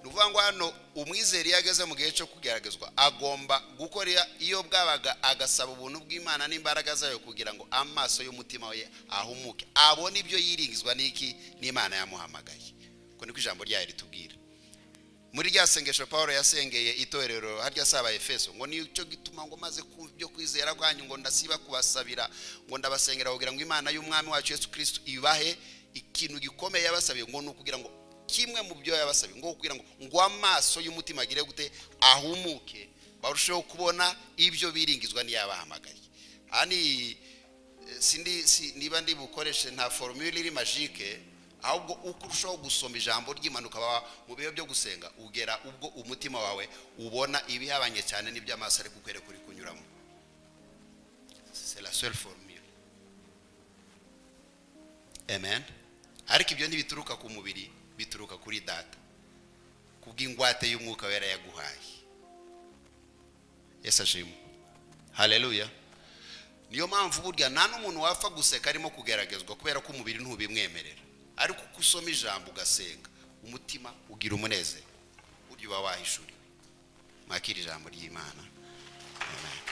nuvuga ngo hano umwizeri yageze mu gihe cyo kugeragezwa agomba gukora iyo bwabaga agasaba ubuntu bw'Imana n'imbaraga zayo kugira ngo amaso y'umutima we ahumuke abone ibyo yiringizwa n'iki n'Imana yamuhamagaye. Ko niko ijambo ryayo ritubwira muri rya sengesho Paulo yasengeye itorero harya saba Efeso ngo nicyo gituma ngo maze byo kwizera kwanyu ngo ndasiba kubasabira ngo ndabasengera kugira ngo Imana y'umwami wacu Yesu Kristo ibahe ikintu gikomeye yabasabiye ngo nukugira ngo kimwe mu byo yabasabiye ngo kugira ngo amaso y'umutima agire gute ahumuke barusheho kubona ibyo biringizwa n'iyabahamagaye. Ani niba ndi bukoreshe nta formule iri magique ahubwo ukurushaho gusoma ijambo ry'Imana ukaba mu bihe byo gusenga ugera ubwo umutima wawe ubona ibihabanye cyane n'iby'amaso ari kukwere kuri kunyuramo. C'est la seule formule. Amen. Ariko ibyo ntibituruka ku mubiri bituruka kuri data kubw'ingwate y'umwuka wera yaguhaye. Yesu ashimwe. Haleluya. Niyo mpamvu burya nta n'umuntu wapfa guseka arimo kugeragezwa kubera ko umubiri ntubimwemerera, ariko kusoma ijambo ugasenga umutima ugira umunezero burya uba wahishuriwe. Mwakira ijambo ry'Imana. Amen.